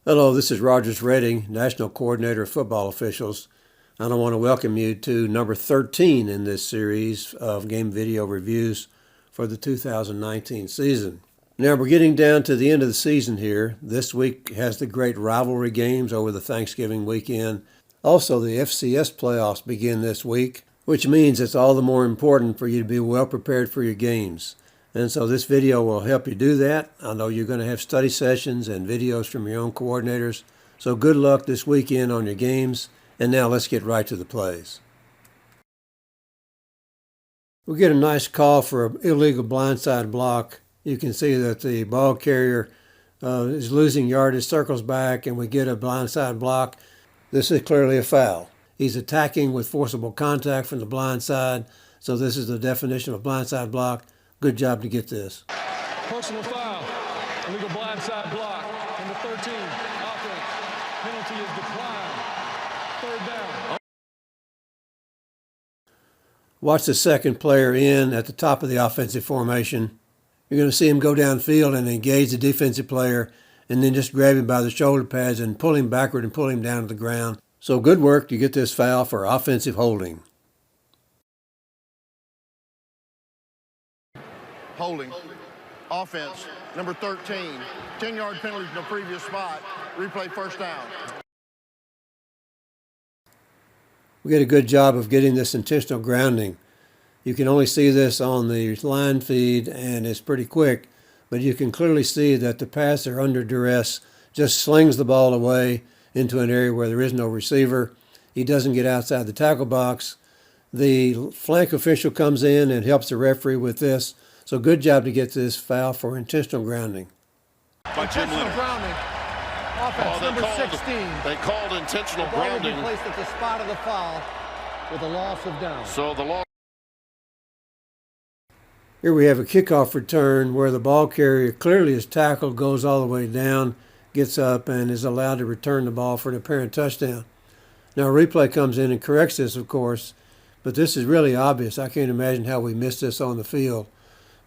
Hello, this is Rogers Redding, National Coordinator of Football Officials, and I want to welcome you to number 13 in this series of game video reviews for the 2019 season. Now we're getting down to the end of the season here. This week has the great rivalry games over the Thanksgiving weekend. Also, the FCS playoffs begin this week, which means it's all the more important for you to be well prepared for your games. And so this video will help you do that. I know you're going to have study sessions and videos from your own coordinators. So good luck this weekend on your games. And now let's get right to the plays. We get a nice call for an illegal blindside block. You can see that the ball carrier is losing yardage, circles back, and we get a blindside block. This is clearly a foul. He's attacking with forcible contact from the blind side. So this is the definition of a blindside block. Good job to get this. Personal foul, illegal blindside block, number 13, offense. Penalty is declined. Third down. Watch the second player in at the top of the offensive formation. You're going to see him go downfield and engage the defensive player and then just grab him by the shoulder pads and pull him backward and pull him down to the ground. So good work to get this foul for offensive holding. Holding. Offense, number 13. 10-yard penalty from the previous spot. Replay first down. We did a good job of getting this intentional grounding. You can only see this on the line feed, and it's pretty quick, but you can clearly see that the passer under duress just slings the ball away into an area where there is no receiver. He doesn't get outside the tackle box. The flank official comes in and helps the referee with this. So good job to get this foul for intentional grounding. Intentional grounding. Offense, number 16. They called intentional grounding. The ball will be placed at the spot of the foul with a loss of down. So the loss. Here we have a kickoff return where the ball carrier clearly is tackled, goes all the way down, gets up, and is allowed to return the ball for an apparent touchdown. Now a replay comes in and corrects this, of course, but this is really obvious. I can't imagine how we missed this on the field.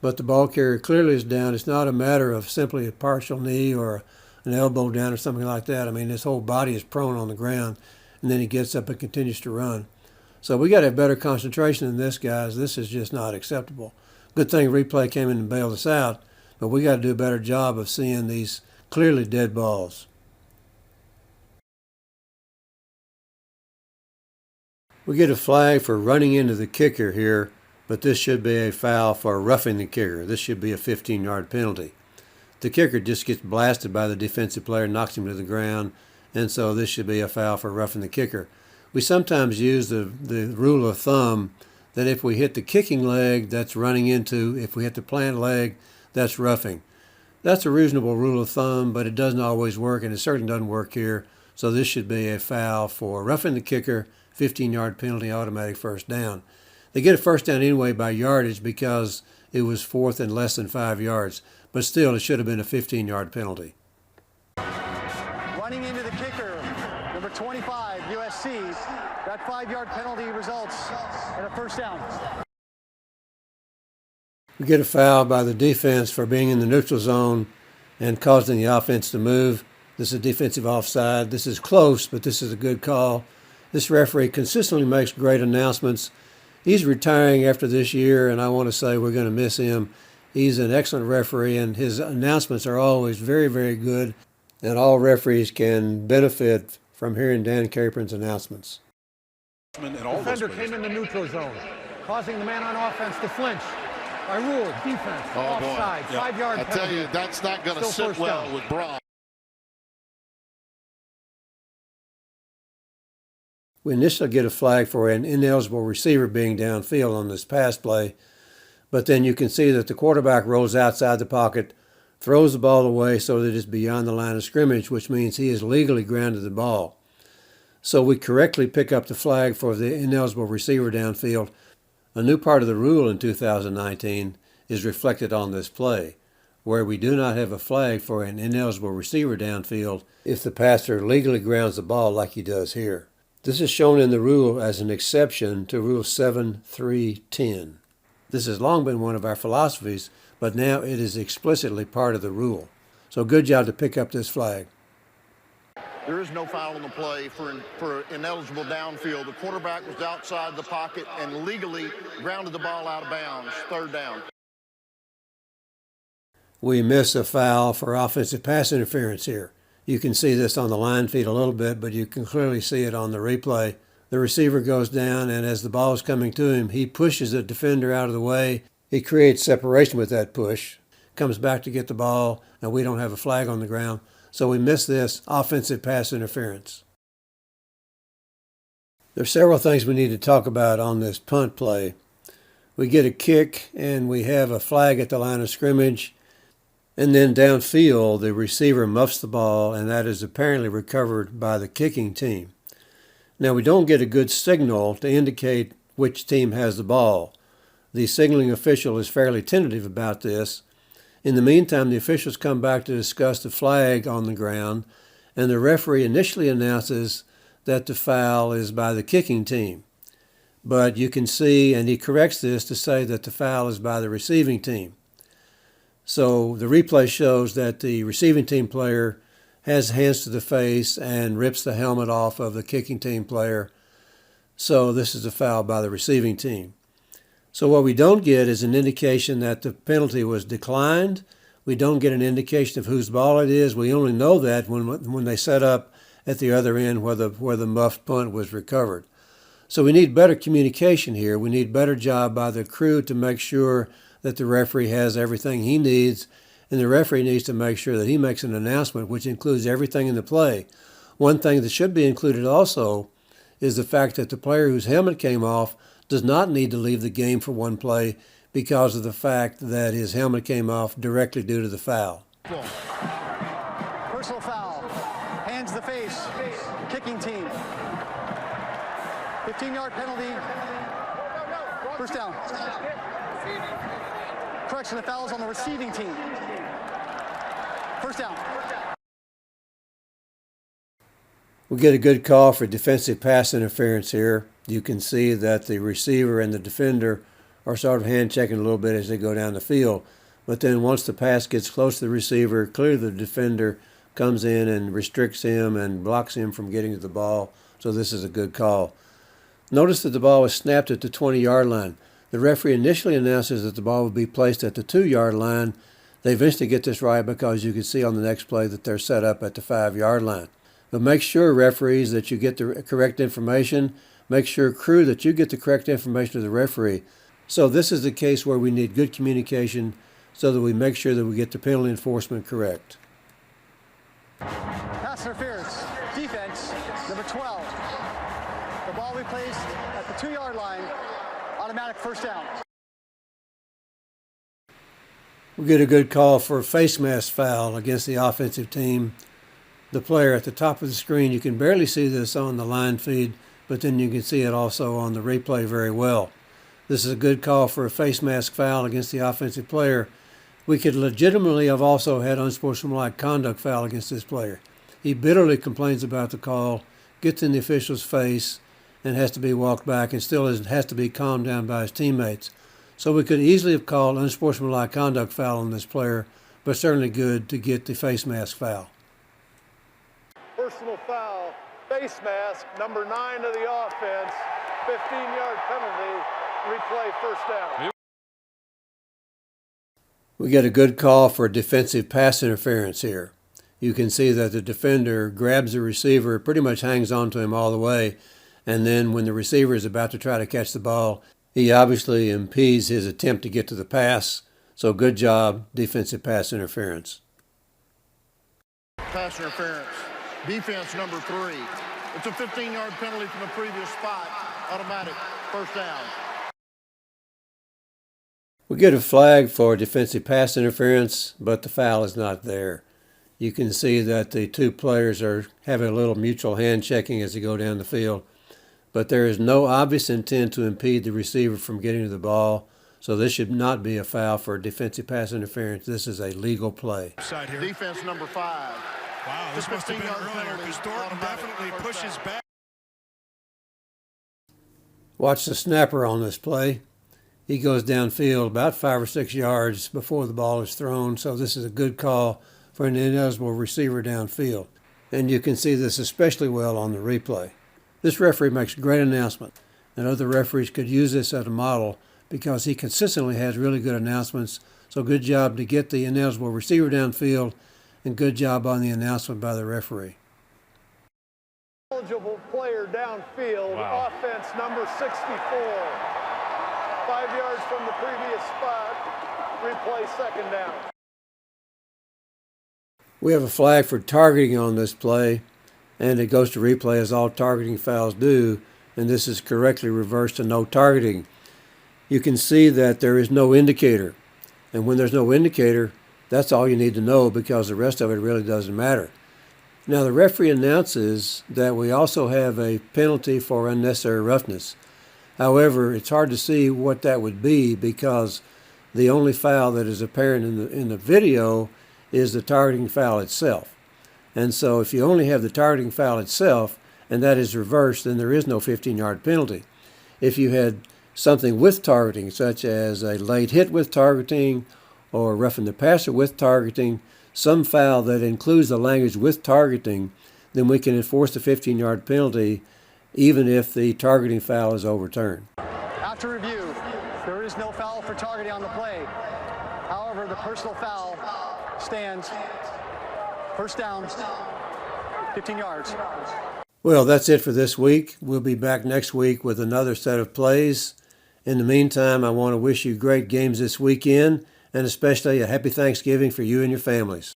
But the ball carrier clearly is down. It's not a matter of simply a partial knee or an elbow down or something like that. I mean, his whole body is prone on the ground, and then he gets up and continues to run. So we got to have better concentration than this, guys. This is just not acceptable. Good thing replay came in and bailed us out, but we got to do a better job of seeing these clearly dead balls. We get a flag for running into the kicker here, but this should be a foul for roughing the kicker. This should be a 15-yard penalty. The kicker just gets blasted by the defensive player, knocks him to the ground, and so this should be a foul for roughing the kicker. We sometimes use the rule of thumb that if we hit the kicking leg, that's running into. If we hit the plant leg, that's roughing. That's a reasonable rule of thumb, but it doesn't always work, and it certainly doesn't work here. So this should be a foul for roughing the kicker, 15-yard penalty, automatic first down. They get a first down anyway by yardage because it was fourth and less than 5 yards. But still, it should have been a 15-yard penalty. Running into the kicker, number 25, USC. That 5-yard penalty results in a first down. We get a foul by the defense for being in the neutral zone and causing the offense to move. This is defensive offside. This is close, but this is a good call. This referee consistently makes great announcements. He's retiring after this year, and I want to say we're going to miss him. He's an excellent referee, and his announcements are always very, very good, and all referees can benefit from hearing Dan Capron's announcements. Defender came in the neutral zone, causing the man on offense to flinch. By rule, defense, offside, 5-yard penalty. I tell you, that's not going to sit well with Braun. We initially get a flag for an ineligible receiver being downfield on this pass play, but then you can see that the quarterback rolls outside the pocket, throws the ball away so that it's beyond the line of scrimmage, which means he has legally grounded the ball. So we correctly pick up the flag for the ineligible receiver downfield. A new part of the rule in 2019 is reflected on this play, where we do not have a flag for an ineligible receiver downfield if the passer legally grounds the ball like he does here. This is shown in the rule as an exception to Rule 7.3.10. This has long been one of our philosophies, but now it is explicitly part of the rule. So good job to pick up this flag. There is no foul on the play for ineligible downfield. The quarterback was outside the pocket and legally grounded the ball out of bounds. Third down. We miss a foul for offensive pass interference here. You can see this on the line feed a little bit, but you can clearly see it on the replay. The receiver goes down, and as the ball is coming to him, he pushes the defender out of the way. He creates separation with that push, comes back to get the ball, and we don't have a flag on the ground. So we miss this offensive pass interference. There's several things we need to talk about on this punt play. We get a kick, and we have a flag at the line of scrimmage. And then downfield, the receiver muffs the ball, and that is apparently recovered by the kicking team. Now, we don't get a good signal to indicate which team has the ball. The signaling official is fairly tentative about this. In the meantime, the officials come back to discuss the flag on the ground, and the referee initially announces that the foul is by the kicking team. But you can see, and he corrects this to say that the foul is by the receiving team. So the replay shows that the receiving team player has hands to the face and rips the helmet off of the kicking team player. So this is a foul by the receiving team. So what we don't get is an indication that the penalty was declined. We don't get an indication of whose ball it is. We only know that when they set up at the other end where the muffed punt was recovered. So we need better communication here. We need better job by the crew to make sure that the referee has everything he needs, and the referee needs to make sure that he makes an announcement which includes everything in the play. One thing that should be included also is the fact that the player whose helmet came off does not need to leave the game for one play because of the fact that his helmet came off directly due to the foul. Personal foul. Hands to the face. Kicking team. 15-yard penalty. First down. Correction, the foul's on the receiving team. First down. We get a good call for defensive pass interference here. You can see that the receiver and the defender are sort of hand checking a little bit as they go down the field. But then once the pass gets close to the receiver, clearly the defender comes in and restricts him and blocks him from getting to the ball. So this is a good call. Notice that the ball was snapped at the 20-yard line. The referee initially announces that the ball would be placed at the 2-yard line. They eventually get this right because you can see on the next play that they're set up at the 5-yard line. But make sure, referees, that you get the correct information. Make sure, crew, that you get the correct information to the referee. So this is the case where we need good communication so that we make sure that we get the penalty enforcement correct. Pass interference. Defense, number 12. The ball we placed at the 2-yard line. Automatic first down. We get a good call for a face mask foul against the offensive team. The player at the top of the screen, you can barely see this on the line feed, but then you can see it also on the replay very well. This is a good call for a face mask foul against the offensive player. We could legitimately have also had unsportsmanlike conduct foul against this player. He bitterly complains about the call, gets in the official's face, and has to be walked back, and still has to be calmed down by his teammates. So we could easily have called unsportsmanlike conduct foul on this player, but certainly good to get the face mask foul. Personal foul, face mask, number 9 of the offense, 15-yard penalty, replay first down. We get a good call for defensive pass interference here. You can see that the defender grabs the receiver, pretty much hangs on to him all the way, and then when the receiver is about to try to catch the ball, he obviously impedes his attempt to get to the pass. So good job, defensive pass interference. Pass interference. Defense number 3. It's a 15-yard penalty from the previous spot. Automatic first down. We get a flag for defensive pass interference, but the foul is not there. You can see that the two players are having a little mutual hand checking as they go down the field. But there is no obvious intent to impede the receiver from getting to the ball. So this should not be a foul for defensive pass interference. This is a legal play. Defense number 5. Wow, this must have been earlier because Thornton definitely pushes back. Watch the snapper on this play. He goes downfield about 5 or 6 yards before the ball is thrown. So this is a good call for an ineligible receiver downfield. and you can see this especially well on the replay. This referee makes a great announcement, and other referees could use this as a model because he consistently has really good announcements. So good job to get the ineligible receiver downfield, and good job on the announcement by the referee. Eligible player downfield, offense number 64. 5 yards from the previous spot, replay second down. We have a flag for targeting on this play, and it goes to replay as all targeting fouls do, and this is correctly reversed to no targeting. You can see that there is no indicator, and when there's no indicator, that's all you need to know because the rest of it really doesn't matter. Now the referee announces that we also have a penalty for unnecessary roughness. However, it's hard to see what that would be because the only foul that is apparent in the video is the targeting foul itself. And so if you only have the targeting foul itself and that is reversed, then there is no 15-yard penalty. If you had something with targeting, such as a late hit with targeting or roughing the passer with targeting, some foul that includes the language with targeting, then we can enforce the 15-yard penalty even if the targeting foul is overturned. After review, there is no foul for targeting on the play. However, the personal foul stands. First down, 15 yards. Well, that's it for this week. We'll be back next week with another set of plays. In the meantime, I want to wish you great games this weekend, and especially a happy Thanksgiving for you and your families.